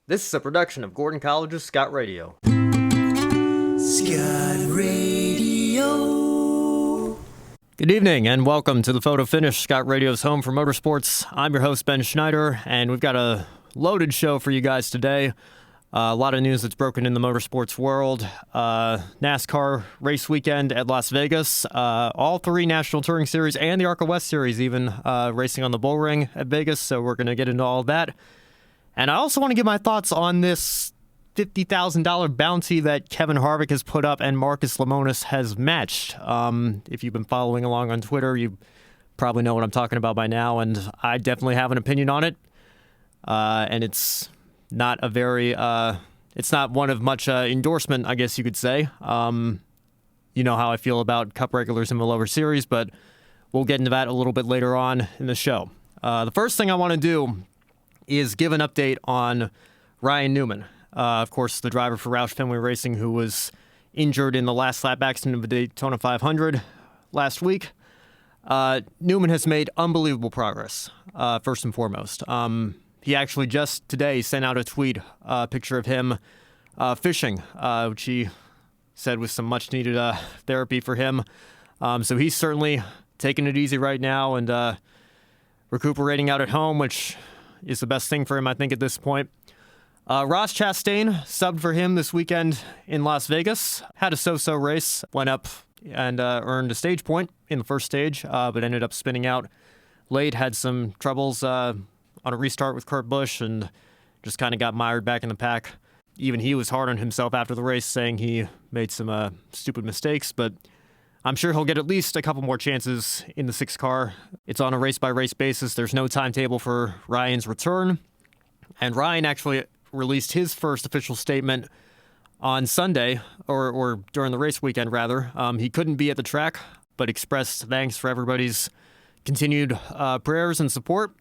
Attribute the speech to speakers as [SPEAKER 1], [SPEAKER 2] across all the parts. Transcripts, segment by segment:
[SPEAKER 1] This is a production of Gordon College's Scot Radio.
[SPEAKER 2] Scot Radio.
[SPEAKER 1] Good evening and welcome to the Photo Finish, Scot Radio's home for motorsports. I'm your host, Ben Snider, and we've got a loaded show for you guys today. A lot of news that's broken in the motorsports world. NASCAR race weekend at Las Vegas. All three National Touring Series and the ARCA West Series even racing on the bull ring at Vegas, so we're going to get into all of that. And I also want to give my thoughts on this $50,000 bounty that Kevin Harvick has put up and Marcus Lemonis has matched. If you've been following along on Twitter, you probably know what I'm talking about by now, and I definitely have an opinion on it. And it's not a very, it's not one of much endorsement, I guess you could say. You know how I feel about Cup regulars in the lower series, but we'll get into that a little bit later on in the show. The first thing I want to do is give an update on Ryan Newman. Of course, the driver for Roush Fenway Racing who was injured in the last lap accident of the Daytona 500 last week. Newman has made unbelievable progress, first and foremost. He actually just today sent out a tweet, a picture of him fishing, which he said was some much-needed therapy for him. So he's certainly taking it easy right now and recuperating out at home, which is the best thing for him, I think, at this point. Ross Chastain subbed for him this weekend in Las Vegas. Had a so-so race, went up and earned a stage point in the first stage, but ended up spinning out late, had some troubles on a restart with Kurt Busch, and just kind of got mired back in the pack. Even he was hard on himself after the race, saying he made some stupid mistakes, but I'm sure he'll get at least a couple more chances in the 6 car. It's on a race-by-race basis. There's no timetable for Ryan's return. And Ryan actually released his first official statement on Sunday, or during the race weekend, rather. He couldn't be at the track, but expressed thanks for everybody's continued prayers and support,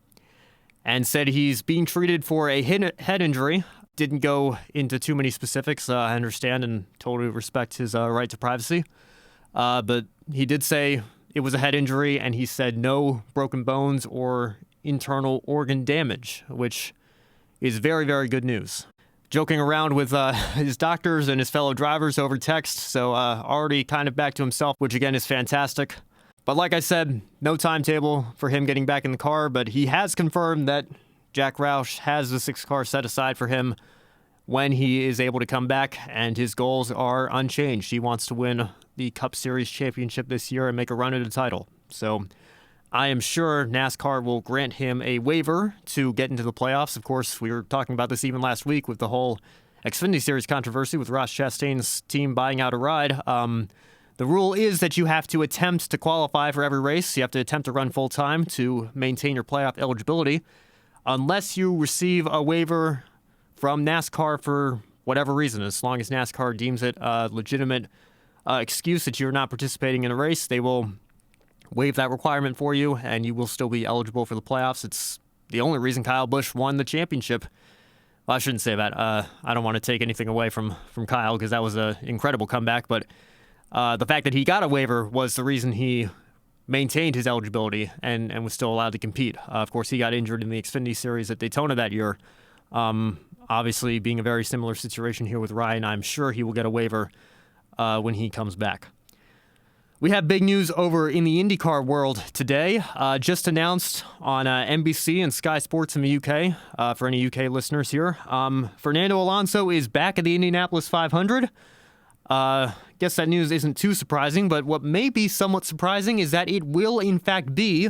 [SPEAKER 1] and said he's being treated for a head injury. Didn't go into too many specifics. I understand and totally respect his right to privacy. But he did say it was a head injury, and he said no broken bones or internal organ damage, which is very, very good news. Joking around with his doctors and his fellow drivers over text, so already kind of back to himself, which again is fantastic. But like I said, no timetable for him getting back in the car, but he has confirmed that Jack Roush has the 6 car set aside for him when he is able to come back, and his goals are unchanged. He wants to win the Cup Series championship this year and make a run at the title. So I am sure NASCAR will grant him a waiver to get into the playoffs. Of course, we were talking about this even last week with the whole Xfinity Series controversy with Ross Chastain's team buying out a ride. The rule is that you have to attempt to qualify for every race. You have to attempt to run full-time to maintain your playoff eligibility, unless you receive a waiver from NASCAR for whatever reason. As long as NASCAR deems it a legitimate excuse that you're not participating in a race, they will waive that requirement for you, and you will still be eligible for the playoffs. It's the only reason Kyle Busch won the championship. Well, I shouldn't say that. I don't want to take anything away from Kyle, because that was an incredible comeback, but the fact that he got a waiver was the reason he maintained his eligibility and was still allowed to compete. Of course, he got injured in the Xfinity Series at Daytona that year. Obviously, being a very similar situation here with Ryan, I'm sure he will get a waiver when he comes back. We have big news over in the IndyCar world today. Just announced on NBC and Sky Sports in the UK, for any UK listeners here. Fernando Alonso is back at the Indianapolis 500. Guess that news isn't too surprising, but what may be somewhat surprising is that it will in fact be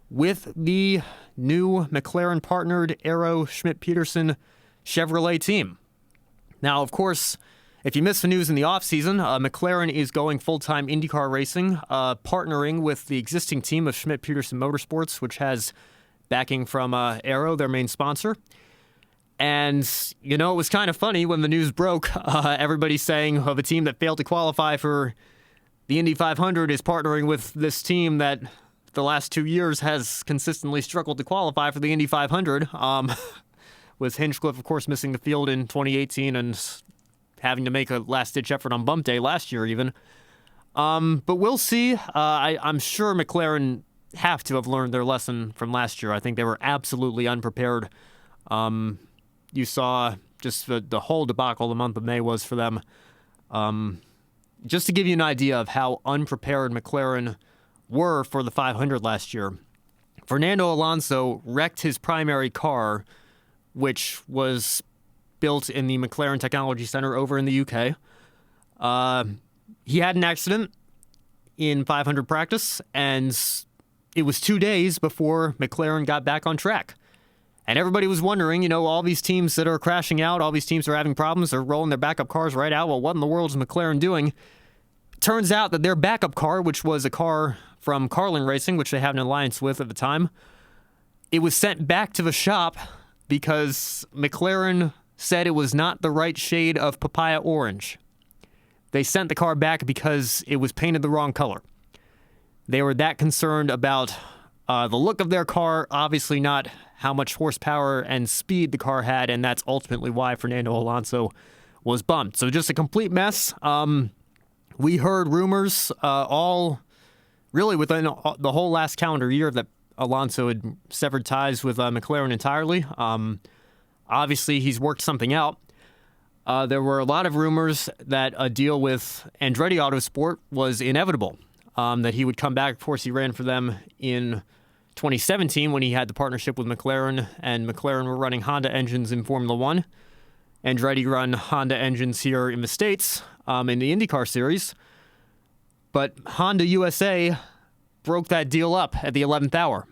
[SPEAKER 1] with the new McLaren-partnered Arrow Schmidt-Peterson Chevrolet team. Now, of course, if you missed the news in the offseason, McLaren is going full-time IndyCar racing, partnering with the existing team of Schmidt-Peterson Motorsports, which has backing from Arrow, their main sponsor. And, you know, it was kind of funny when the news broke. Everybody saying of a team that failed to qualify for the Indy 500 is partnering with this team that the last 2 years has consistently struggled to qualify for the Indy 500. With Hinchcliffe, of course, missing the field in 2018 and having to make a last-ditch effort on bump day last year even. But we'll see. I'm sure McLaren have to have learned their lesson from last year. I think they were absolutely unprepared. You saw just the whole debacle the month of May was for them. Just to give you an idea of how unprepared McLaren were for the 500 last year, Fernando Alonso wrecked his primary car, which was built in the McLaren Technology Center over in the UK. He had an accident in 500 practice, and it was 2 days before McLaren got back on track. And everybody was wondering, all these teams that are crashing out, all these teams that are having problems, they're rolling their backup cars right out. Well, what in the world is McLaren doing? Turns out that their backup car, which was a car from Carlin Racing, which they had an alliance with at the time, it was sent back to the shop because McLaren said it was not the right shade of papaya orange. They sent the car back because it was painted the wrong color. They were that concerned about the look of their car, obviously not how much horsepower and speed the car had, and that's ultimately why Fernando Alonso was bumped. So just a complete mess. We heard rumors all really within the whole last calendar year that Alonso had severed ties with McLaren entirely. Obviously, he's worked something out. There were a lot of rumors that a deal with Andretti Autosport was inevitable, that he would come back. Of course, he ran for them in 2017 when he had the partnership with McLaren, and McLaren were running Honda engines in Formula One. Andretti run Honda engines here in the States in the IndyCar series. But Honda USA broke that deal up at the 11th hour.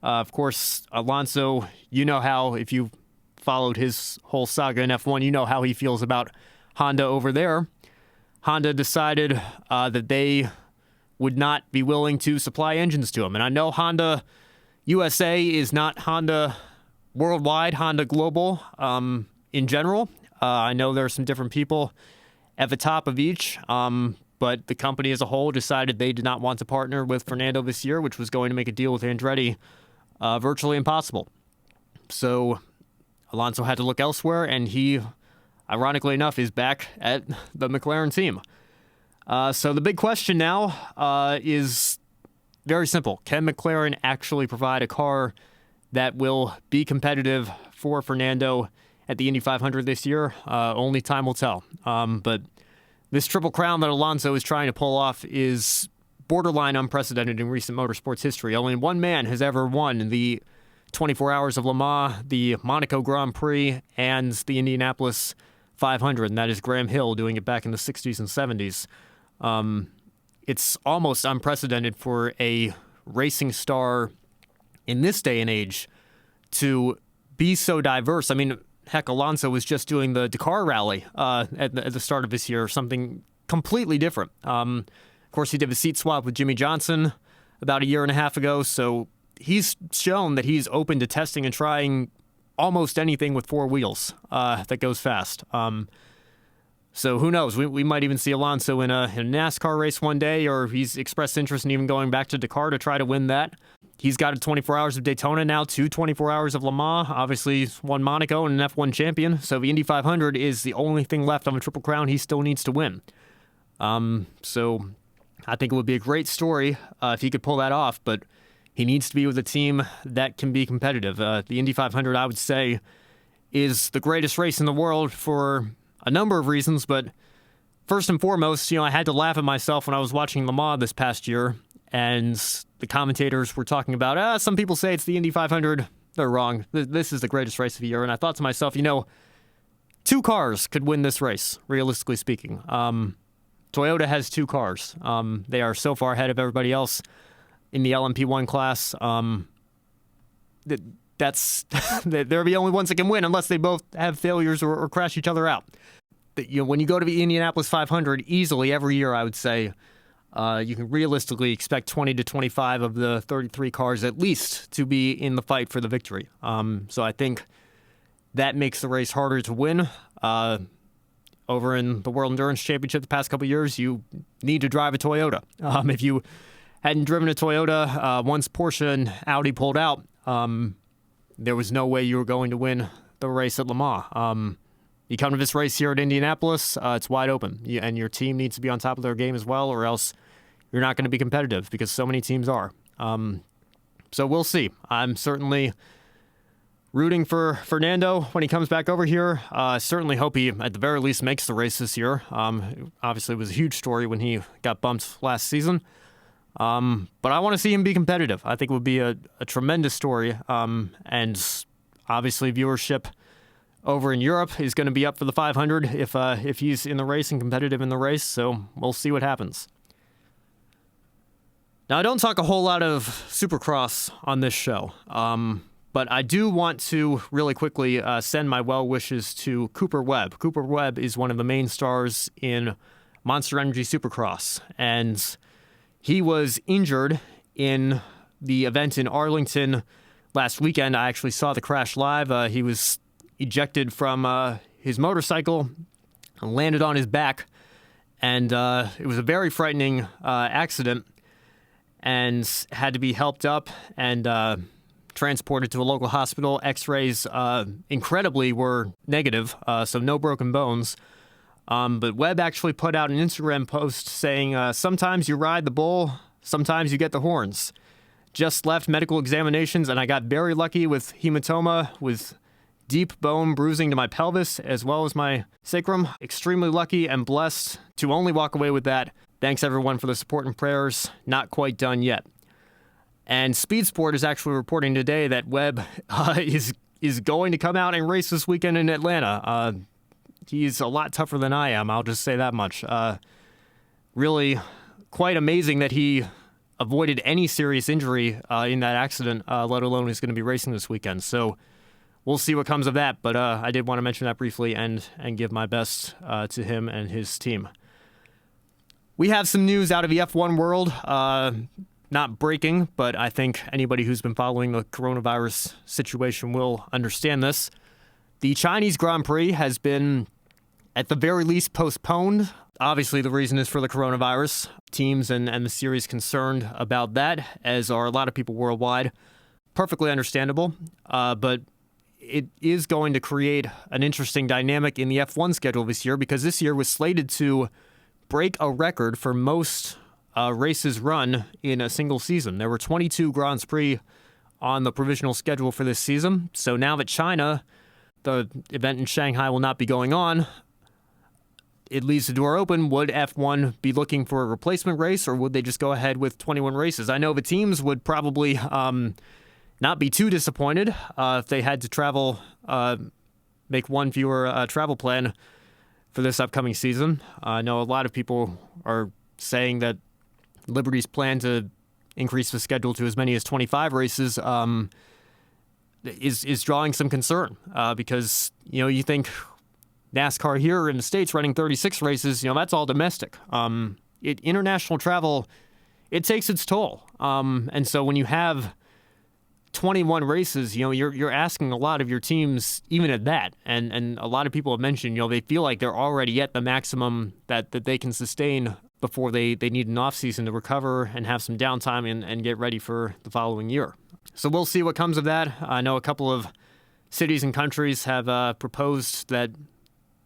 [SPEAKER 1] Of course, Alonso, how, if you followed his whole saga in F1, you know how he feels about Honda over there. Honda decided that they would not be willing to supply engines to him. And I know Honda USA is not Honda worldwide, Honda global in general. I know there are some different people at the top of each, but the company as a whole decided they did not want to partner with Fernando this year, which was going to make a deal with Andretti virtually impossible. So Alonso had to look elsewhere, and he, ironically enough, is back at the McLaren team. So the big question now is very simple. Can McLaren actually provide a car that will be competitive for Fernando at the Indy 500 this year? Only time will tell. But this triple crown that Alonso is trying to pull off is borderline unprecedented in recent motorsports history. Only one man has ever won the 24 Hours of Le Mans, the Monaco Grand Prix, and the Indianapolis 500, and that is Graham Hill doing it back in the 60s and 70s. It's almost unprecedented for a racing star in this day and age to be so diverse. I mean, heck, Alonso was just doing the Dakar rally at the start of this year, something completely different. Of course, he did the seat swap with Jimmy Johnson about a year and a half ago, so he's shown that he's open to testing and trying almost anything with four wheels that goes fast. So who knows? We might even see Alonso in a NASCAR race one day, or he's expressed interest in even going back to Dakar to try to win that. He's got a 24 Hours of Daytona now, 2 24 Hours of Le Mans. Obviously, he's won Monaco and an F1 champion. So the Indy 500 is the only thing left on the Triple Crown he still needs to win. So I think it would be a great story if he could pull that off, but he needs to be with a team that can be competitive. The Indy 500, I would say, is the greatest race in the world for a number of reasons, but first and foremost, I had to laugh at myself when I was watching Le Mans this past year, and the commentators were talking about, some people say it's the Indy 500. They're wrong. This is the greatest race of the year. And I thought to myself, 2 cars could win this race, realistically speaking. Toyota has 2 cars. They are so far ahead of everybody else in the LMP1 class. They're the only ones that can win unless they both have failures or crash each other out. When you go to the Indianapolis 500, easily every year, I would say, you can realistically expect 20 to 25 of the 33 cars at least to be in the fight for the victory. So I think that makes the race harder to win. Over in the World Endurance Championship the past couple of years, you need to drive a Toyota. If you hadn't driven a Toyota once Porsche and Audi pulled out, there was no way you were going to win the race at Le Mans. You come to this race here at Indianapolis, it's wide open, and your team needs to be on top of their game as well, or else you're not going to be competitive because so many teams are. So we'll see. I'm certainly Rooting for Fernando when he comes back over here. Certainly hope he, at the very least, makes the race this year. Obviously, it was a huge story when he got bumped last season. But I want to see him be competitive. I think it would be a tremendous story. And obviously, viewership over in Europe is going to be up for the 500 if he's in the race and competitive in the race. So we'll see what happens. Now, I don't talk a whole lot of Supercross on this show. But I do want to really quickly send my well wishes to Cooper Webb. Cooper Webb is one of the main stars in Monster Energy Supercross, and he was injured in the event in Arlington last weekend. I actually saw the crash live. He was ejected from his motorcycle and landed on his back, and it was a very frightening accident and had to be helped up and transported to a local hospital. X-rays incredibly were negative, so no broken bones. But Webb actually put out an Instagram post saying, sometimes you ride the bull, sometimes you get the horns. Just left medical examinations, and I got very lucky with hematoma, with deep bone bruising to my pelvis, as well as my sacrum. Extremely lucky and blessed to only walk away with that. Thanks, everyone, for the support and prayers. Not quite done yet. And Speed Sport is actually reporting today that Webb is going to come out and race this weekend in Atlanta. He's a lot tougher than I am, I'll just say that much. Really quite amazing that he avoided any serious injury in that accident, let alone he's going to be racing this weekend. So we'll see what comes of that, but I did want to mention that briefly and give my best to him and his team. We have some news out of the F1 world. Not breaking, but I think anybody who's been following the coronavirus situation will understand this. The Chinese Grand Prix has been, at the very least, postponed. Obviously, the reason is for the coronavirus. Teams and the series concerned about that, as are a lot of people worldwide. Perfectly understandable, but it is going to create an interesting dynamic in the F1 schedule this year, because this year was slated to break a record for most races run in a single season. There were 22 Grand Prix on the provisional schedule for this season. So now that China, the event in Shanghai, will not be going on, it leaves the door open. Would F1 be looking for a replacement race, or would they just go ahead with 21 races? I know the teams would probably not be too disappointed if they had to travel, make one fewer travel plan for this upcoming season. I know a lot of people are saying that Liberty's plan to increase the schedule to as many as 25 races is drawing some concern because, you think NASCAR here in the States running 36 races, that's all domestic. International travel, it takes its toll. And so when you have 21 races, you're asking a lot of your teams, even at that. And a lot of people have mentioned, they feel like they're already at the maximum that they can sustain before they need an off-season to recover and have some downtime and get ready for the following year. So we'll see what comes of that. I know a couple of cities and countries have proposed that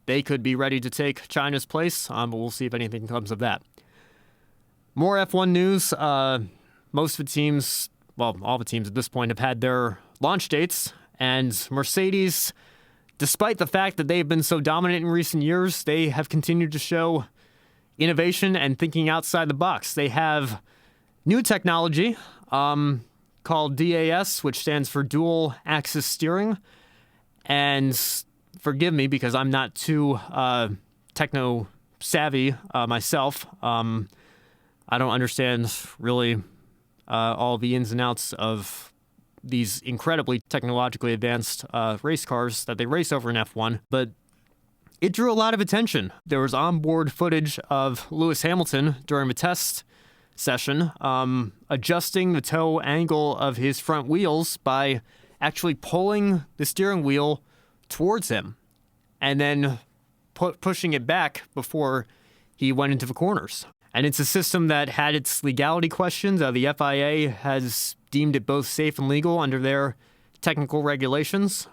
[SPEAKER 1] they could be ready to take China's place, but we'll see if anything comes of that. More F1 news. Most of the teams, well, all the teams at this point have had their launch dates, and Mercedes, despite the fact that they've been so dominant in recent years, they have continued to show innovation and thinking outside the box. They have new technology called DAS, which stands for dual axis steering. And forgive me because I'm not too techno savvy myself. I don't understand really all the ins and outs of these incredibly technologically advanced race cars that they race over in F1, but it drew a lot of attention. There was onboard footage of Lewis Hamilton during the test session adjusting the toe angle of his front wheels by actually pulling the steering wheel towards him and then pushing it back before he went into the corners. And it's a system that had its legality questions. The FIA has deemed it both safe and legal under their technical regulations.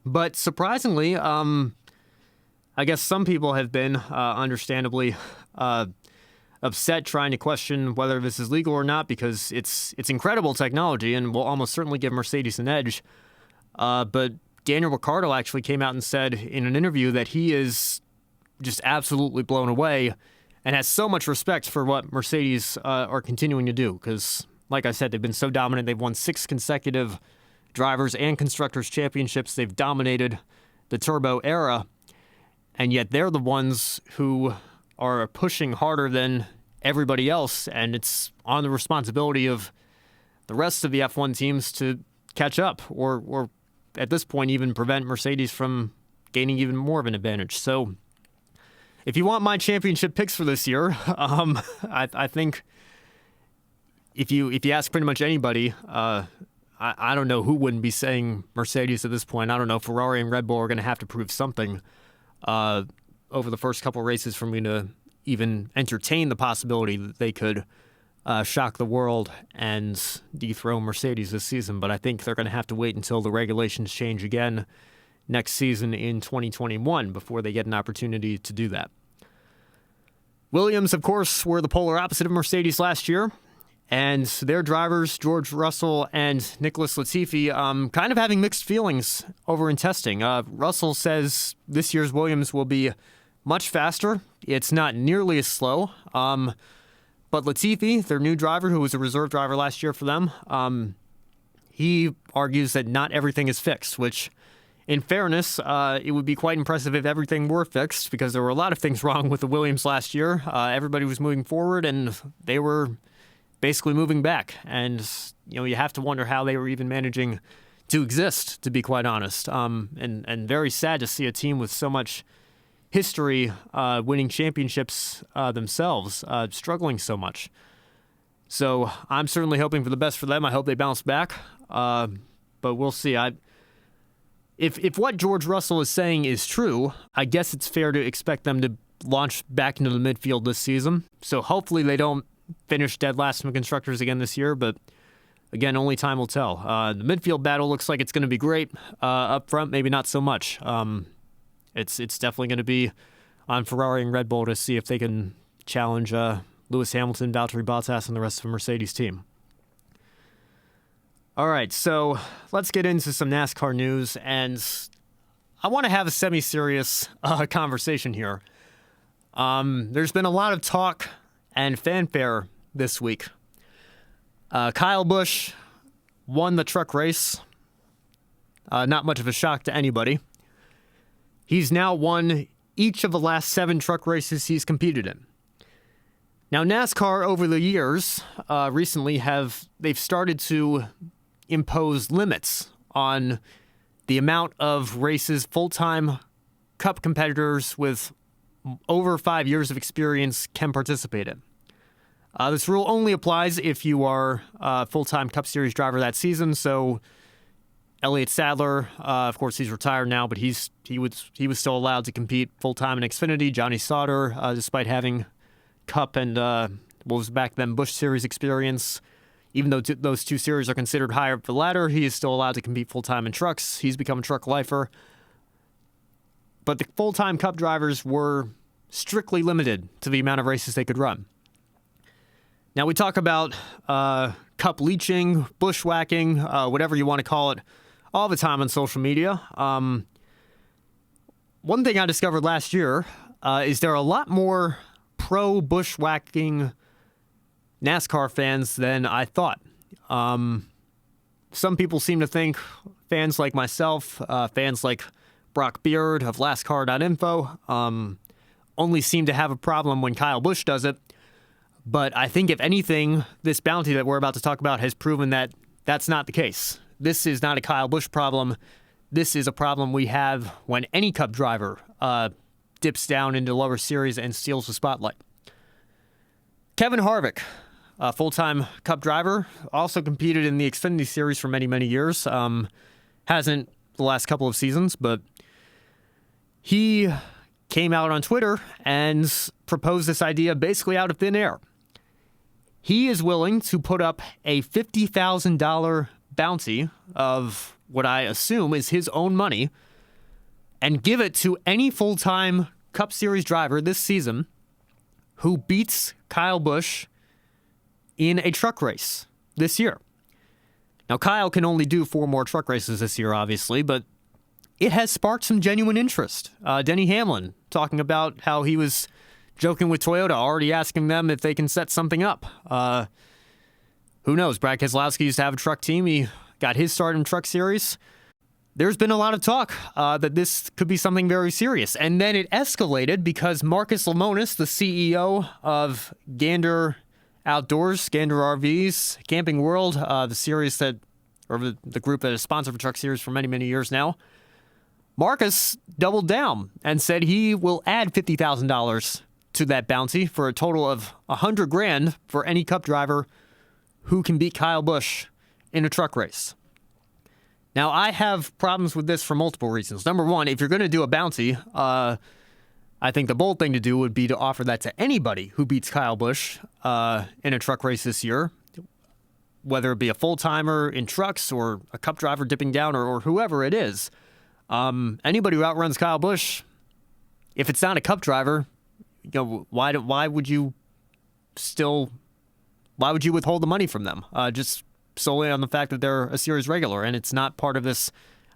[SPEAKER 1] But surprisingly, I guess some people have been understandably upset trying to question whether this is legal or not because it's incredible technology and will almost certainly give Mercedes an edge. But Daniel Ricciardo actually came out and said in an interview that he is just absolutely blown away and has so much respect for what Mercedes are continuing to do. Because, like I said, they've been so dominant. They've won 6 consecutive drivers and constructors championships. They've dominated the turbo era. And yet they're the ones who are pushing harder than everybody else. And it's on the responsibility of the rest of the F1 teams to catch up or at this point even prevent Mercedes from gaining even more of an advantage. So if you want my championship picks for this year, I think if you ask pretty much anybody, I don't know who wouldn't be saying Mercedes at this point. I don't know. Ferrari and Red Bull are going to have to prove something over the first couple races for me to even entertain the possibility that they could shock the world and dethrone Mercedes this season. But I think they're going to have to wait until the regulations change again next season in 2021 before they get an opportunity to do that. Williams, of course, were the polar opposite of Mercedes last year. And their drivers, George Russell and Nicholas Latifi, kind of having mixed feelings over in testing. Russell says this year's Williams will be much faster. It's not nearly as slow. But Latifi, their new driver, who was a reserve driver last year for them, he argues that not everything is fixed, which, in fairness, it would be quite impressive if everything were fixed, because there were a lot of things wrong with the Williams last year. Everybody was moving forward, and they were basically moving back. And, you have to wonder how they were even managing to exist, to be quite honest. And very sad to see a team with so much history winning championships themselves, struggling so much. So I'm certainly hoping for the best for them. I hope they bounce back. But we'll see. If what George Russell is saying is true, I guess it's fair to expect them to launch back into the midfield this season. So hopefully they don't finish dead last in constructors again this year, but again, only time will tell. The midfield battle looks like it's going to be great. Up front, maybe not so much. It's definitely going to be on Ferrari and Red Bull to see if they can challenge Lewis Hamilton, Valtteri Bottas, and the rest of the Mercedes team. All right, so let's get into some NASCAR news, and I want to have a semi-serious conversation here. There's been a lot of talk and fanfare this week. Kyle Busch won the truck race. Not much of a shock to anybody. He's now won each of the last 7 truck races he's competed in. Now, NASCAR over the years recently they've started to impose limits on the amount of races full-time Cup competitors with over 5 years of experience can participate in. This rule only applies if you are a full-time Cup Series driver that season. So Elliott Sadler, of course, he's retired now, but he was still allowed to compete full-time in Xfinity. Johnny Sauter, despite having Cup and what was back then Busch Series experience, even though those 2 series are considered higher up the ladder, he is still allowed to compete full-time in trucks. He's become a truck lifer. But the full-time Cup drivers were strictly limited to the amount of races they could run. Now, we talk about Cup leeching, bushwhacking, whatever you want to call it, all the time on social media. One thing I discovered last year is there are a lot more pro-bushwhacking NASCAR fans than I thought. Some people seem to think, fans like myself, fans like Brock Beard of lastcar.info, only seem to have a problem when Kyle Busch does it. But I think, if anything, this bounty that we're about to talk about has proven that that's not the case. This is not a Kyle Busch problem. This is a problem we have when any Cup driver dips down into lower series and steals the spotlight. Kevin Harvick, a full-time Cup driver, also competed in the Xfinity Series for many, many years. Hasn't the last couple of seasons, but he came out on Twitter and proposed this idea basically out of thin air. He is willing to put up a $50,000 bounty of what I assume is his own money and give it to any full-time Cup Series driver this season who beats Kyle Busch in a truck race this year. Now, Kyle can only do 4 more truck races this year, obviously, but it has sparked some genuine interest. Denny Hamlin talking about how he was joking with Toyota, already asking them if they can set something up. Who knows? Brad Keselowski used to have a truck team. He got his start in Truck Series. There's been a lot of talk that this could be something very serious. And then it escalated because Marcus Lemonis, the CEO of Gander Outdoors, Gander RVs, Camping World, the series that, or the group that is sponsored for Truck Series for many, many years now, Marcus doubled down and said he will add $50,000 to that bounty for a total of $100,000 for any Cup driver who can beat Kyle Busch in a truck race. Now, I have problems with this for multiple reasons. Number one, if you're going to do a bounty, I think the bold thing to do would be to offer that to anybody who beats Kyle Busch in a truck race this year, whether it be a full-timer in trucks or a Cup driver dipping down or whoever it is. Anybody who outruns Kyle Busch, if it's not a Cup driver, why would you withhold the money from them? Just solely on the fact that they're a series regular and it's not part of this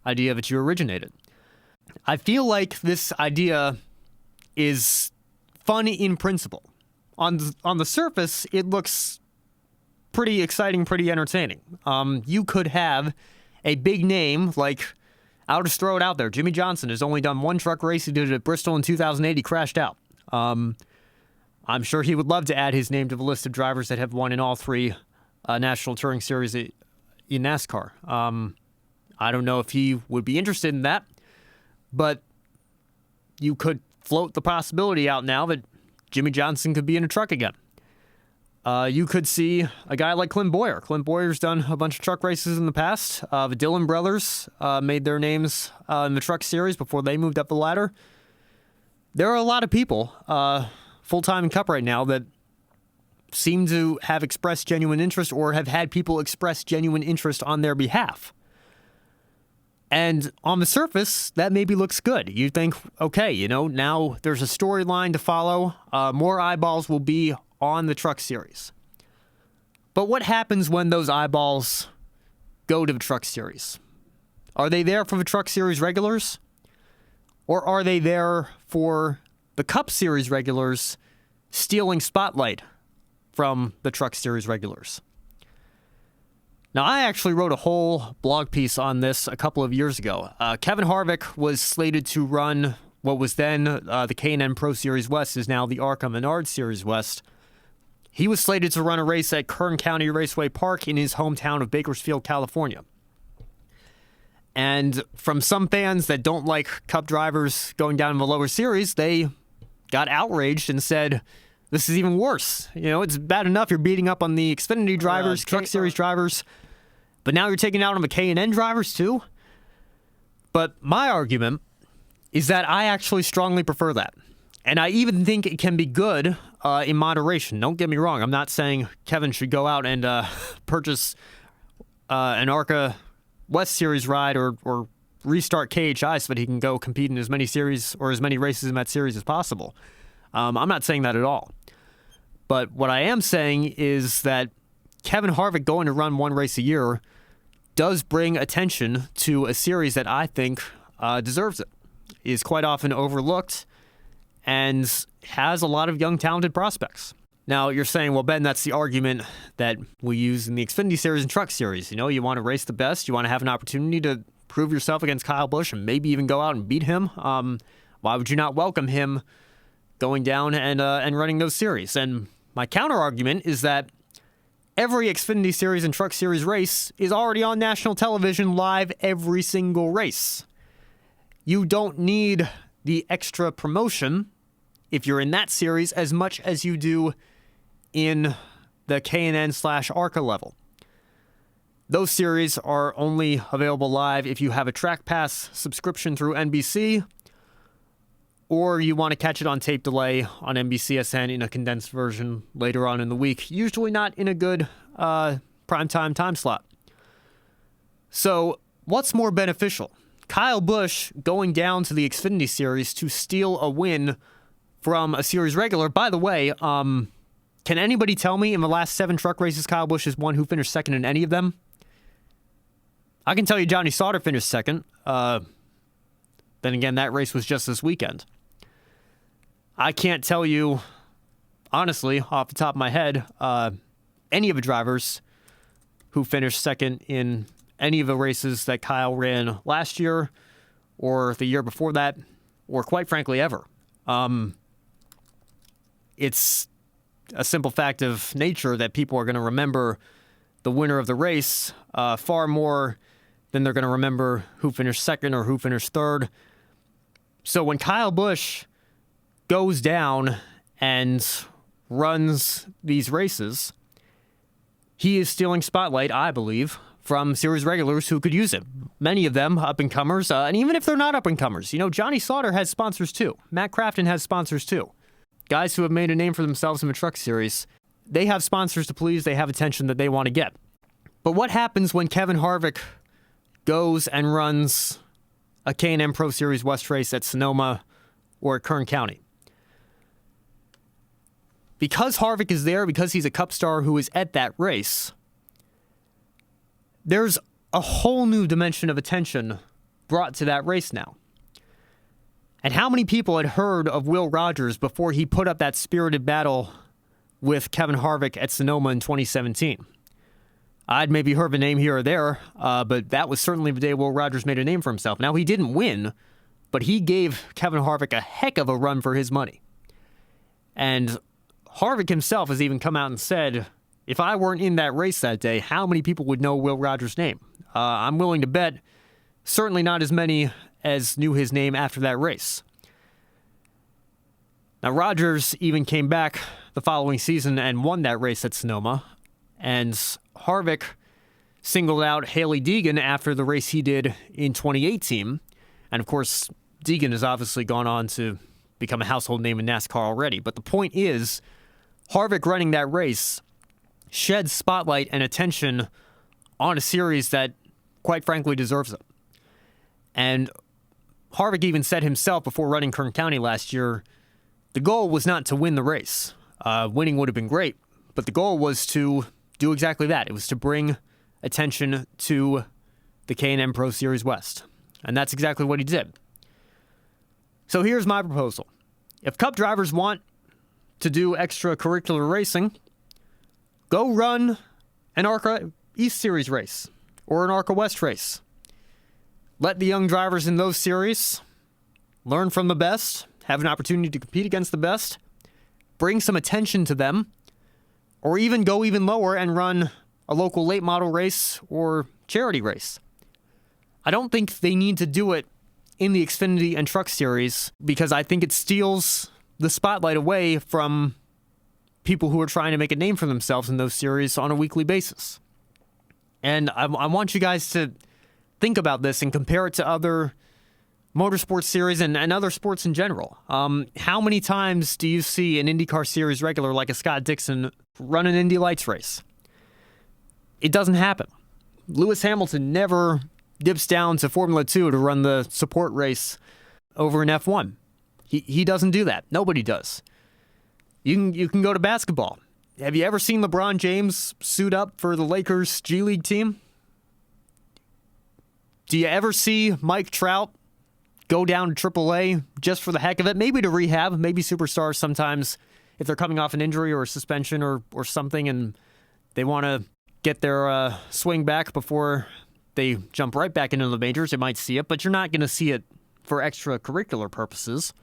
[SPEAKER 1] idea that you originated. I feel like this idea is fun in principle. On the surface, it looks pretty exciting, pretty entertaining. You could have a big name like, I'll just throw it out there, Jimmy Johnson has only done 1 truck race. He did it at Bristol in 2008. He crashed out. I'm sure he would love to add his name to the list of drivers that have won in all 3 National Touring Series in NASCAR. I don't know if he would be interested in that, but you could float the possibility out now that Jimmy Johnson could be in a truck again. You could see a guy like Clint Bowyer. Clint Bowyer's done a bunch of truck races in the past. The Dillon brothers made their names in the Truck Series before they moved up the ladder. There are a lot of people full-time in Cup right now that seem to have expressed genuine interest or have had people express genuine interest on their behalf. And on the surface, that maybe looks good. You think, okay, now there's a storyline to follow. More eyeballs will be on the Truck Series. But what happens when those eyeballs go to the Truck Series? Are they there for the Truck Series regulars? Or are they there for the Cup Series regulars stealing spotlight from the Truck Series regulars? Now, I actually wrote a whole blog piece on this a couple of years ago. Kevin Harvick was slated to run what was then the K&N Pro Series West, is now the ARCA Menard Series West. He was slated to run a race at Kern County Raceway Park in his hometown of Bakersfield, California. And from some fans that don't like Cup drivers going down in the lower series, they got outraged and said, this is even worse. It's bad enough you're beating up on the Xfinity drivers, Truck Series drivers, but now you're taking out on the K&N drivers too? But my argument is that I actually strongly prefer that. And I even think it can be good in moderation. Don't get me wrong. I'm not saying Kevin should go out and purchase an ARCA West Series ride or restart KHI so that he can go compete in as many series or as many races in that series as possible. I'm not saying that at all. But what I am saying is that Kevin Harvick going to run 1 race a year does bring attention to a series that I think deserves it, is quite often overlooked, and has a lot of young, talented prospects. Now, you're saying, well, Ben, that's the argument that we use in the Xfinity Series and Truck Series. You want to race the best. You want to have an opportunity to prove yourself against Kyle Busch and maybe even go out and beat him. Why would you not welcome him going down and running those series? And my counter-argument is that every Xfinity Series and Truck Series race is already on national television live every single race. You don't need the extra promotion if you're in that series as much as you do in the K&N/ARCA level. Those series are only available live if you have a Track Pass subscription through NBC, or you want to catch it on tape delay on NBCSN in a condensed version later on in the week, usually not in a good primetime time slot. So what's more beneficial? Kyle Busch going down to the Xfinity Series to steal a win from a series regular. By the way, can anybody tell me in the last 7 truck races Kyle Busch has won who finished second in any of them? I can tell you Johnny Sauter finished second. Then again, that race was just this weekend. I can't tell you, honestly, off the top of my head, any of the drivers who finished second in any of the races that Kyle ran last year or the year before that, or quite frankly, ever. It's a simple fact of nature that people are going to remember the winner of the race far more than they're going to remember who finished second or who finished third. So when Kyle Busch goes down and runs these races, he is stealing spotlight, I believe, from series regulars who could use it. Many of them up-and-comers, and even if they're not up-and-comers, Johnny Sauter has sponsors too. Matt Crafton has sponsors too. Guys who have made a name for themselves in the truck series, they have sponsors to please, they have attention that they want to get. But what happens when Kevin Harvick goes and runs a K&M Pro Series West race at Sonoma or at Kern County? Because Harvick is there, because he's a Cup star who is at that race, there's a whole new dimension of attention brought to that race now. And how many people had heard of Will Rogers before he put up that spirited battle with Kevin Harvick at Sonoma in 2017? I'd maybe heard the name here or there, but that was certainly the day Will Rogers made a name for himself. Now, he didn't win, but he gave Kevin Harvick a heck of a run for his money. And Harvick himself has even come out and said, if I weren't in that race that day, how many people would know Will Rogers' name? I'm willing to bet certainly not as many as knew his name after that race. Now, Rogers even came back the following season and won that race at Sonoma, and Harvick singled out Hailie Deegan after the race he did in 2018, and of course, Deegan has obviously gone on to become a household name in NASCAR already, but the point is, Harvick running that race shed spotlight and attention on a series that, quite frankly, deserves it. And Harvick even said himself before running Kern County last year, the goal was not to win the race. Winning would have been great, but the goal was to do exactly that. It was to bring attention to the K&M Pro Series West. And that's exactly what he did. So here's my proposal. If Cup drivers want to do extracurricular racing, go run an ARCA East Series race or an ARCA West race. Let the young drivers in those series learn from the best, have an opportunity to compete against the best, bring some attention to them, or even go even lower and run a local late model race or charity race. I don't think they need to do it in the Xfinity and Truck Series because I think it steals the spotlight away from people who are trying to make a name for themselves in those series on a weekly basis. And I want you guys to think about this and compare it to other motorsports series and other sports in general. How many times do you see an IndyCar series regular like a Scott Dixon run an Indy Lights race? It doesn't happen. Lewis Hamilton never dips down to Formula 2 to run the support race over in F1. He doesn't do that. Nobody does. You can go to basketball. Have you ever seen LeBron James suit up for the Lakers G League team? Do you ever see Mike Trout go down to AAA just for the heck of it? Maybe to rehab. Maybe superstars sometimes, if they're coming off an injury or a suspension or something and they want to get their swing back before they jump right back into the majors, they might see it, but you're not going to see it for extracurricular purposes.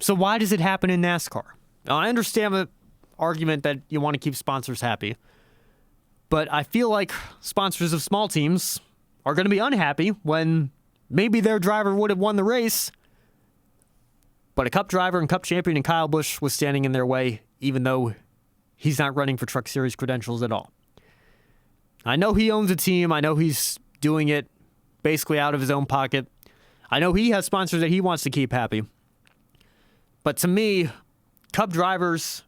[SPEAKER 1] So why does it happen in NASCAR? Now, I understand the argument that you want to keep sponsors happy, but I feel like sponsors of small teams are going to be unhappy when maybe their driver would have won the race, but a Cup driver and Cup champion in Kyle Busch was standing in their way, even though he's not running for Truck Series credentials at all. I know he owns a team. I know he's doing it basically out of his own pocket. I know he has sponsors that he wants to keep happy. But to me, Cup drivers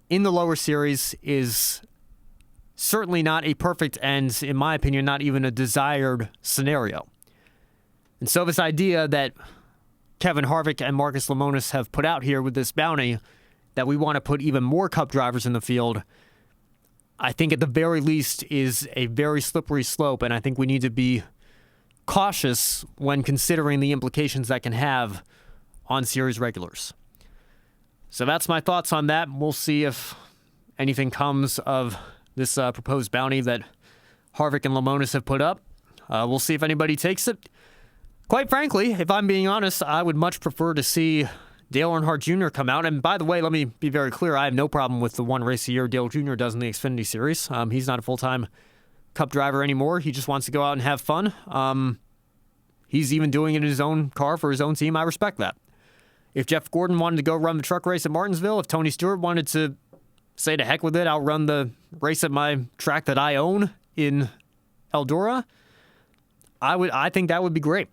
[SPEAKER 1] in the lower series is certainly not a perfect and, in my opinion, not even a desired scenario. And so this idea that Kevin Harvick and Marcus Lemonis have put out here with this bounty that we want to put even more Cup drivers in the field, I think at the very least is a very slippery slope, and I think we need to be cautious when considering the implications that can have on series regulars. So that's my thoughts on that. We'll see if anything comes of this proposed bounty that Harvick and Lemonis have put up. We'll see if anybody takes it. Quite frankly, if I'm being honest, I would much prefer to see Dale Earnhardt Jr. come out. And by the way, let me be very clear. I have no problem with the one race a year Dale Jr. does in the Xfinity Series. He's not a full-time Cup driver anymore. He just wants to go out and have fun. He's even doing it in his own car for his own team. I respect that. If Jeff Gordon wanted to go run the truck race at Martinsville, if Tony Stewart wanted to say to heck with it, I'll run the race at my track that I own in Eldora, I think that would be great.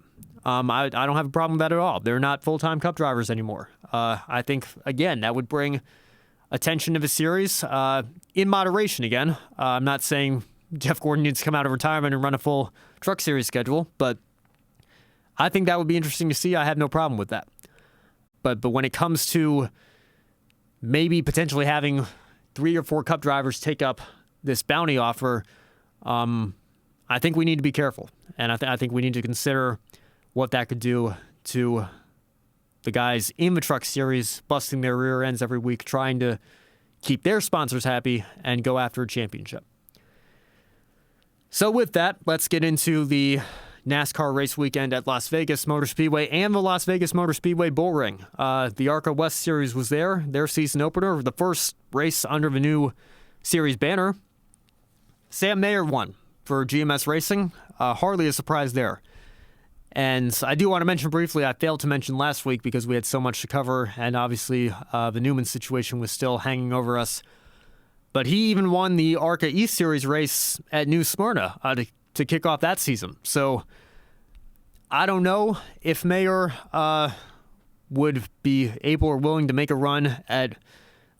[SPEAKER 1] I don't have a problem with that at all. They're not full-time Cup drivers anymore. I think, again, that would bring attention to the series in moderation again. I'm not saying Jeff Gordon needs to come out of retirement and run a full truck series schedule, but I think that would be interesting to see. I have no problem with that. But when it comes to maybe potentially having 3 or 4 Cup drivers take up this bounty offer, I think we need to be careful. And I think we need to consider what that could do to the guys in the truck series, busting their rear ends every week, trying to keep their sponsors happy and go after a championship. So with that, let's get into the NASCAR race weekend at Las Vegas Motor Speedway and the Las Vegas Motor Speedway Bullring. The ARCA West Series was there, their season opener, the first race under the new series banner. Sam Mayer won for GMS Racing. Hardly a surprise there. And I do want to mention briefly, I failed to mention last week because we had so much to cover, and obviously the Newman situation was still hanging over us. But he even won the ARCA East Series race at New Smyrna to kick off that season. So I don't know if Mayer would be able or willing to make a run at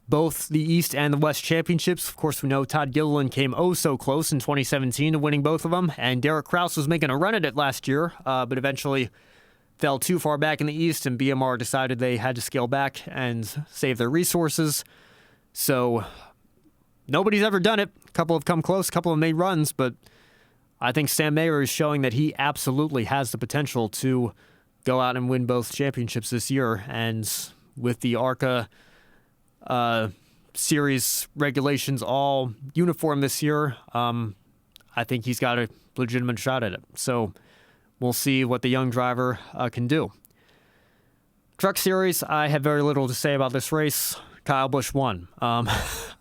[SPEAKER 1] both the East and the West championships. Of course, we know Todd Gilliland came so close in 2017 to winning both of them, and Derek Kraus was making a run at it last year, but eventually fell too far back in the East, and BMR decided they had to scale back and save their resources. So nobody's ever done it. A couple have come close, a couple have made runs, but I think Sam Mayer is showing that he absolutely has the potential to go out and win both championships this year. And with the ARCA series regulations all uniform this year, I think he's got a legitimate shot at it. So we'll see what the young driver can do. Truck series, I have very little to say about this race. Kyle Busch won.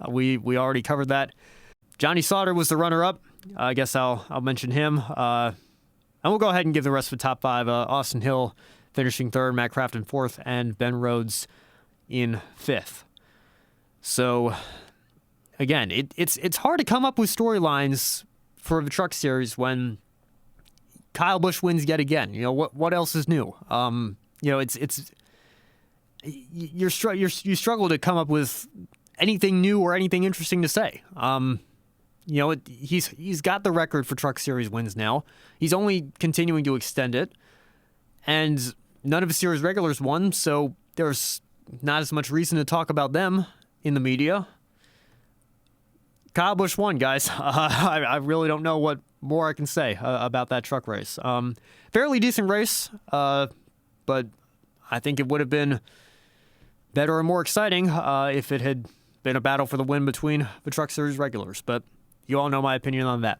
[SPEAKER 1] We already covered that. Johnny Sauter was the runner-up. I guess I'll mention him. And we'll go ahead and give the rest of the top 5. Austin Hill finishing 3rd, Matt Crafton 4th, and Ben Rhodes in 5th. So, again, it's hard to come up with storylines for the truck series when Kyle Busch wins yet again. You know, what else is new? You know, you struggle to come up with anything new or anything interesting to say. You know, he's got the record for Truck Series wins now. He's only continuing to extend it, and none of his series regulars won, so there's not as much reason to talk about them in the media. Kyle Busch won, guys. I really don't know what more I can say about that truck race. Fairly decent race, but I think it would have been better and more exciting if it had been a battle for the win between the Truck Series regulars, but you all know my opinion on that.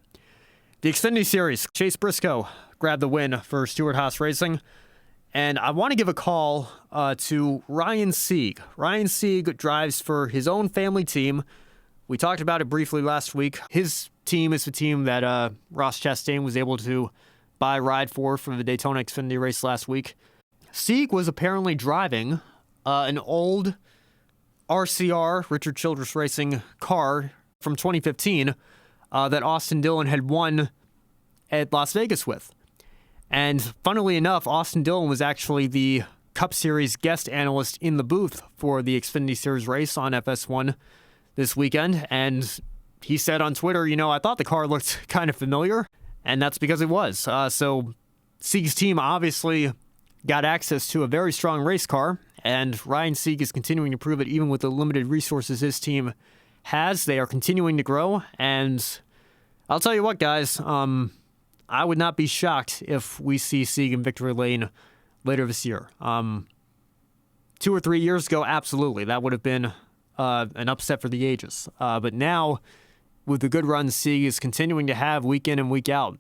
[SPEAKER 1] The Xfinity Series, Chase Briscoe grabbed the win for Stewart-Haas Racing, and I want to give a call to Ryan Sieg. Ryan Sieg drives for his own family team. We talked about it briefly last week. His team is the team that Ross Chastain was able to buy a ride for the Daytona Xfinity race last week. Sieg was apparently driving an old RCR, Richard Childress Racing car from 2015 that Austin Dillon had won at Las Vegas with. And funnily enough, Austin Dillon was actually the Cup Series guest analyst in the booth for the Xfinity Series race on FS1 this weekend. And he said on Twitter, you know, I thought the car looked kind of familiar, and that's because it was. So Sieg's team obviously got access to a very strong race car, and Ryan Sieg is continuing to prove it even with the limited resources his team has. They are continuing to grow, and I'll tell you what, guys, I would not be shocked if we see Sieg in victory lane later this year. 2 or 3 years ago, absolutely, that would have been an upset for the ages. But now, with the good runs Sieg is continuing to have week in and week out,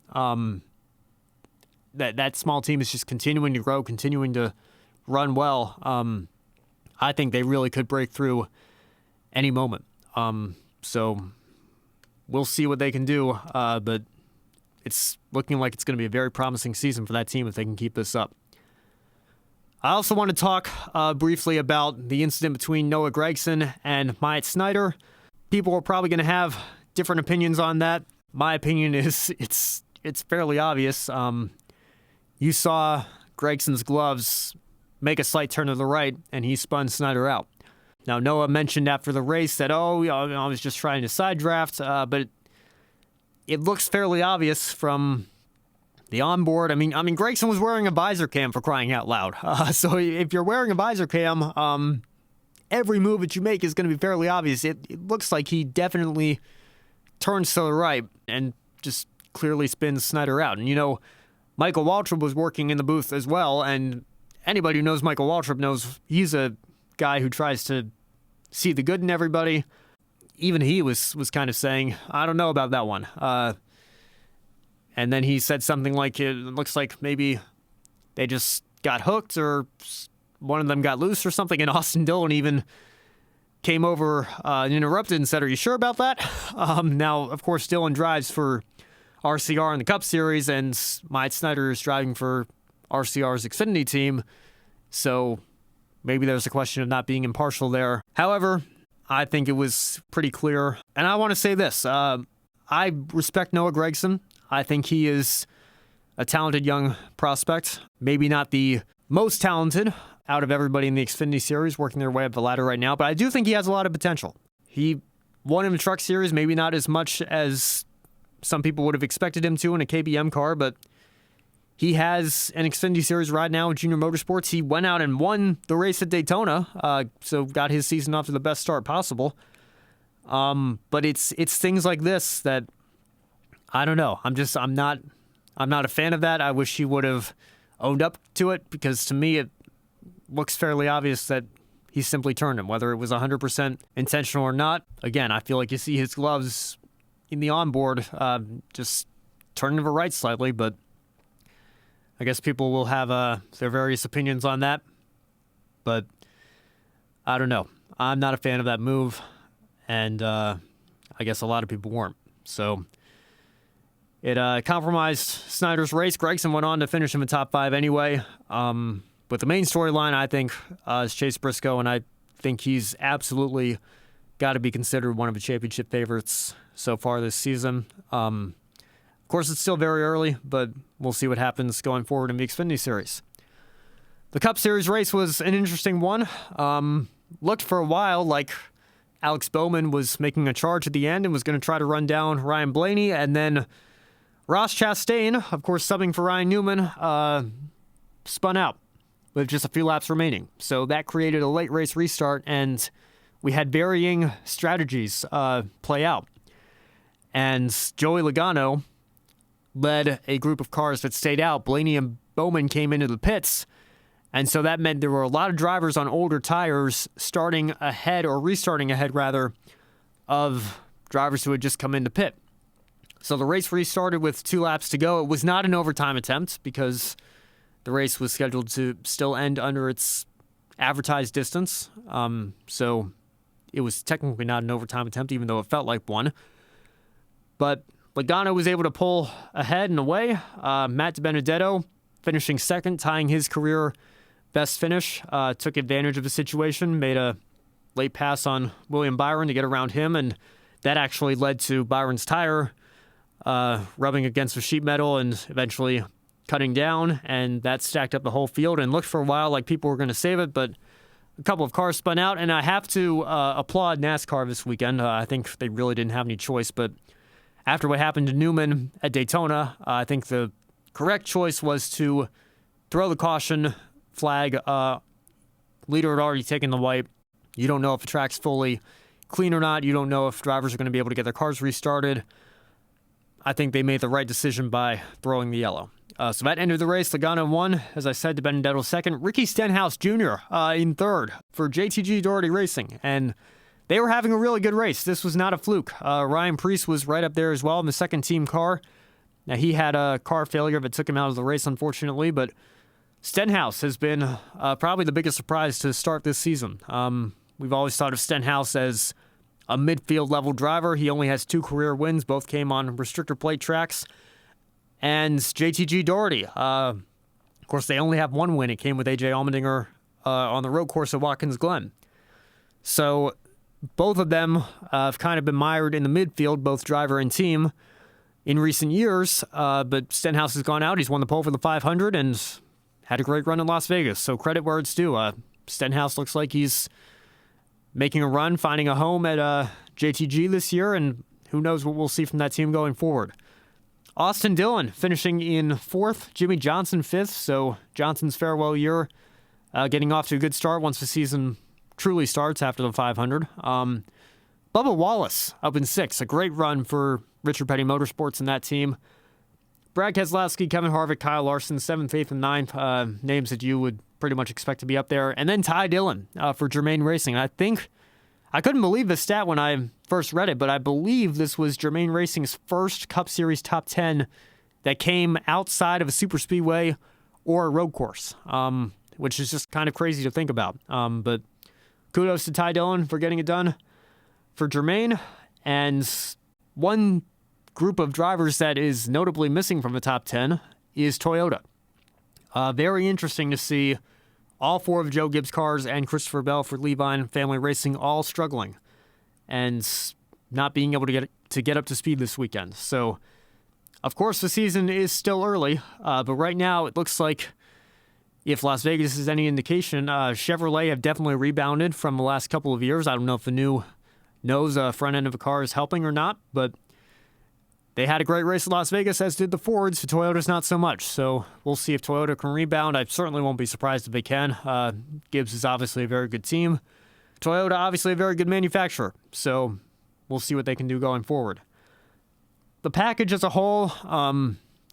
[SPEAKER 1] that small team is just continuing to grow, continuing to run well. I think they really could break through any moment. So we'll see what they can do, but it's looking like it's going to be a very promising season for that team if they can keep this up. I also want to talk briefly about the incident between Noah Gragson and Snider. People are probably going to have different opinions on that. My opinion is it's fairly obvious. You saw Gragson's gloves make a slight turn to the right, and he spun Snider out. Now, Noah mentioned after the race that, I was just trying to side draft, but it looks fairly obvious from the onboard. I mean, Gragson was wearing a visor cam, for crying out loud. So if you're wearing a visor cam, every move that you make is going to be fairly obvious. It looks like he definitely turns to the right and just clearly spins Snider out. And, Michael Waltrip was working in the booth as well, and anybody who knows Michael Waltrip knows he's a guy who tries to see the good in everybody. Even he was kind of saying, I don't know about that one. And then he said something like, it looks like maybe they just got hooked or one of them got loose or something. And Austin Dillon even came over and interrupted and said, are you sure about that? Now, of course, Dillon drives for RCR in the Cup Series, and Snider is driving for RCR's Xfinity team. So maybe there's a question of not being impartial there. However, I think it was pretty clear. And I want to say this. I respect Noah Gragson. I think he is a talented young prospect. Maybe not the most talented out of everybody in the Xfinity Series working their way up the ladder right now, but I do think he has a lot of potential. He won in the Truck Series, maybe not as much as some people would have expected him to in a KBM car, but he has an Xfinity Series ride now with Junior Motorsports. He went out and won the race at Daytona, so got his season off to the best start possible. But it's things like this that I don't know. I'm not a fan of that. I wish he would have owned up to it, because to me it looks fairly obvious that he simply turned him, whether it was 100% intentional or not. Again, I feel like you see his gloves in the onboard just turn to the right slightly, but I guess people will have their various opinions on that. But I don't know. I'm not a fan of that move, and I guess a lot of people weren't. So it compromised Snider's race. Gragson went on to finish in the top 5 anyway. But the main storyline, I think, is Chase Briscoe, and I think he's absolutely got to be considered one of the championship favorites so far this season. Of course, it's still very early, but we'll see what happens going forward in the Xfinity Series. The Cup Series race was an interesting one. Looked for a while like Alex Bowman was making a charge at the end and was going to try to run down Ryan Blaney, and then Ross Chastain, of course subbing for Ryan Newman, spun out with just a few laps remaining. So that created a late race restart, and we had varying strategies play out. And Joey Logano led a group of cars that stayed out. Blaney and Bowman came into the pits, and so that meant there were a lot of drivers on older tires starting ahead, or restarting ahead rather, of drivers who had just come into pit. So the race restarted with 2 laps to go. It was not an overtime attempt because the race was scheduled to still end under its advertised distance. So it was technically not an overtime attempt, even though it felt like one. But Logano was able to pull ahead and away. Matt DiBenedetto finishing second, tying his career best finish. Took advantage of the situation, made a late pass on William Byron to get around him, and that actually led to Byron's tire rubbing against the sheet metal and eventually cutting down, and that stacked up the whole field and looked for a while like people were going to save it, but a couple of cars spun out, and I have to applaud NASCAR this weekend. I think they really didn't have any choice, but after what happened to Newman at Daytona, I think the correct choice was to throw the caution flag. Leader had already taken the white. You don't know if the track's fully clean or not. You don't know if drivers are going to be able to get their cars restarted. I think they made the right decision by throwing the yellow. So that ended the race. Logano won, as I said, to Benedetto second. Ricky Stenhouse Jr. In third for JTG Doherty Racing. And they were having a really good race. This was not a fluke. Ryan Preece was right up there as well in the second team car. Now, he had a car failure that took him out of the race, unfortunately, but Stenhouse has been probably the biggest surprise to start this season. We've always thought of Stenhouse as a midfield-level driver. He only has 2 career wins. Both came on restrictor plate tracks. And JTG Doherty, of course, they only have 1 win. It came with A.J. Allmendinger on the road course at Watkins Glen. So both of them have kind of been mired in the midfield, both driver and team, in recent years. But Stenhouse has gone out. He's won the pole for the 500 and had a great run in Las Vegas. So credit where it's due. Stenhouse looks like he's making a run, finding a home at JTG this year, and who knows what we'll see from that team going forward. Austin Dillon finishing in 4th, Jimmy Johnson 5th, so Johnson's farewell year getting off to a good start once the season truly starts after the 500. Bubba Wallace up in 6th, a great run for Richard Petty Motorsports and that team. Brad Keselowski, Kevin Harvick, Kyle Larson, 7th, 8th, and 9th, names that you would pretty much expect to be up there. And then Ty Dillon for Germain Racing. I couldn't believe the stat when I first read it, but I believe this was Germain Racing's first Cup Series top 10 that came outside of a super speedway or a road course, which is just kind of crazy to think about. But kudos to Ty Dillon for getting it done for Germain. And one group of drivers that is notably missing from the top 10 is Toyota. Very interesting to see all 4 of Joe Gibbs' cars and Christopher Bell for Levine Family Racing all struggling and not being able to get up to speed this weekend. So, of course, the season is still early, but right now it looks like, if Las Vegas is any indication, Chevrolet have definitely rebounded from the last couple of years. I don't know if the new nose front end of the car is helping or not, but they had a great race in Las Vegas, as did the Fords. Toyota's not so much, so we'll see if Toyota can rebound. I certainly won't be surprised if they can. Gibbs is obviously a very good team. Toyota, obviously a very good manufacturer, so we'll see what they can do going forward. The package as a whole,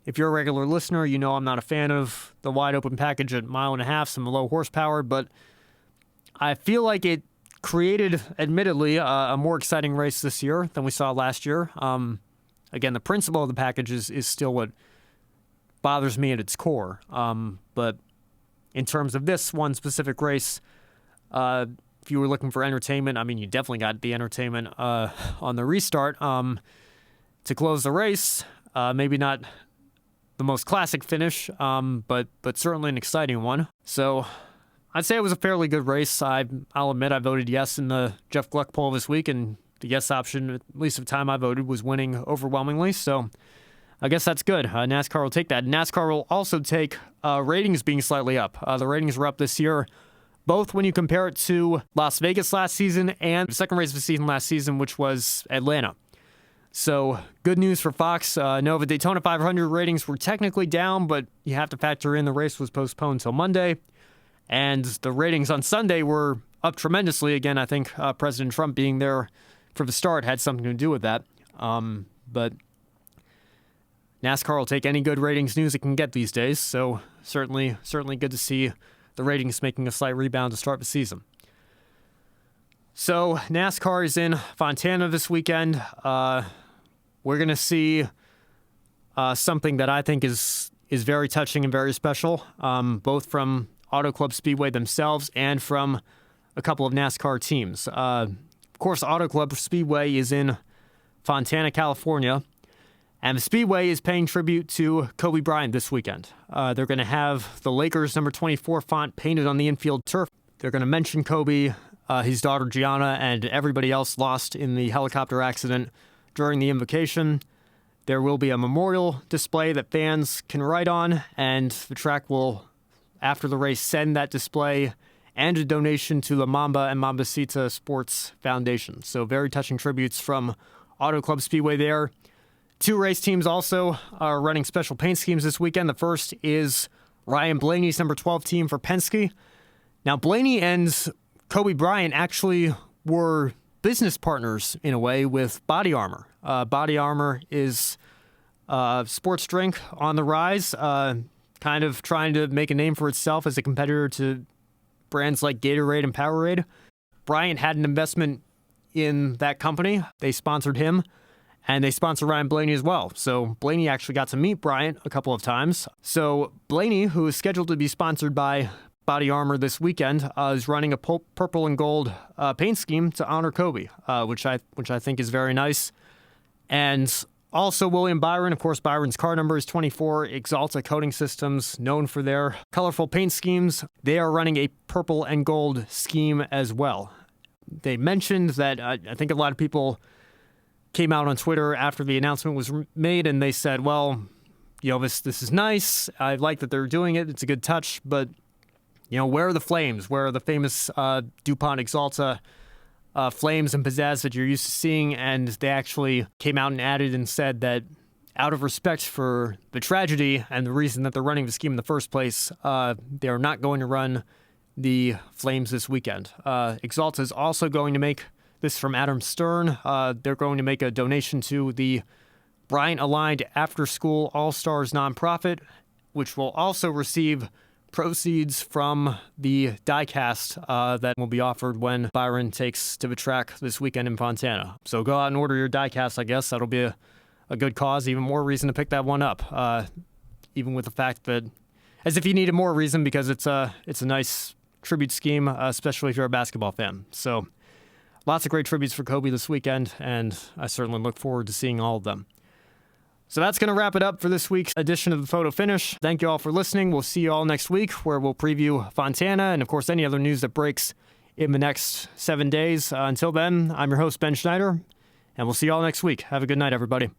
[SPEAKER 1] if you're a regular listener, you know I'm not a fan of the wide-open package at 1.5 miles, some low horsepower, but I feel like it created, admittedly, a more exciting race this year than we saw last year. Again, the principle of the package is still what bothers me at its core. But in terms of this one specific race, if you were looking for entertainment, I mean, you definitely got the entertainment on the restart. To close the race, maybe not the most classic finish, but certainly an exciting one. So I'd say it was a fairly good race. I'll admit I voted yes in the Jeff Gluck poll this week, and the yes option, at least the time I voted, was winning overwhelmingly. So I guess that's good. NASCAR will take that. NASCAR will also take ratings being slightly up. The ratings were up this year, both when you compare it to Las Vegas last season and the second race of the season last season, which was Atlanta. So good news for Fox. No, the Daytona 500 ratings were technically down, but you have to factor in the race was postponed until Monday. And the ratings on Sunday were up tremendously. Again, I think President Trump being there for the start had something to do with that. But NASCAR will take any good ratings news it can get these days. So certainly good to see the ratings making a slight rebound to start the season. So NASCAR is in Fontana this weekend. We're going to see something that I think is very touching and very special, both from Auto Club Speedway themselves and from a couple of NASCAR teams. Of course, Auto Club Speedway is in Fontana, California, and the Speedway is paying tribute to Kobe Bryant this weekend. They're going to have the Lakers number 24 font painted on the infield turf. They're going to mention Kobe, his daughter Gianna, and everybody else lost in the helicopter accident during the invocation. There will be a memorial display that fans can write on, and the track will, after the race, send that display and a donation to the Mamba and Mambacita Sports Foundation. So very touching tributes from Auto Club Speedway there. Two race teams also are running special paint schemes this weekend. The first is Ryan Blaney's number 12 team for Penske. Now, Blaney and Kobe Bryant actually were business partners in a way with Body Armor. Body Armor is a sports drink on the rise, kind of trying to make a name for itself as a competitor to brands like Gatorade and Powerade. Bryant had an investment in that company. They sponsored him, and they sponsor Ryan Blaney as well. So Blaney actually got to meet Bryant a couple of times. So Blaney, who is scheduled to be sponsored by Body Armor this weekend, is running a purple and gold paint scheme to honor Kobe, which I think is very nice. And also William Byron, of course, Byron's car number is 24. Axalta Coating Systems, known for their colorful paint schemes, they are running a purple and gold scheme as well. They mentioned that I think a lot of people came out on Twitter after the announcement was made, and they said, well, this is nice. I like that they're doing it. It's a good touch, but where are the flames? Where are the famous DuPont Axalta flames and pizzazz that you're used to seeing? And they actually came out and added and said that out of respect for the tragedy and the reason that they're running the scheme in the first place, they are not going to run the flames this weekend. Axalta is also going to make, this from Adam Stern, they're going to make a donation to the Bryant-aligned After School All-Stars nonprofit, which will also receive proceeds from the diecast that will be offered when Byron takes to the track this weekend in Fontana. So go out and order your diecast, I guess. That'll be a good cause. Even more reason to pick that one up, even with the fact that, as if you needed more reason, because it's a nice tribute scheme, especially if you're a basketball fan. So lots of great tributes for Kobe this weekend, and I certainly look forward to seeing all of them. So that's going to wrap it up for this week's edition of the Photo Finish. Thank you all for listening. We'll see you all next week, where we'll preview Fontana and, of course, any other news that breaks in the next 7 days. Until then, I'm your host, Ben Snider, and we'll see you all next week. Have a good night, everybody.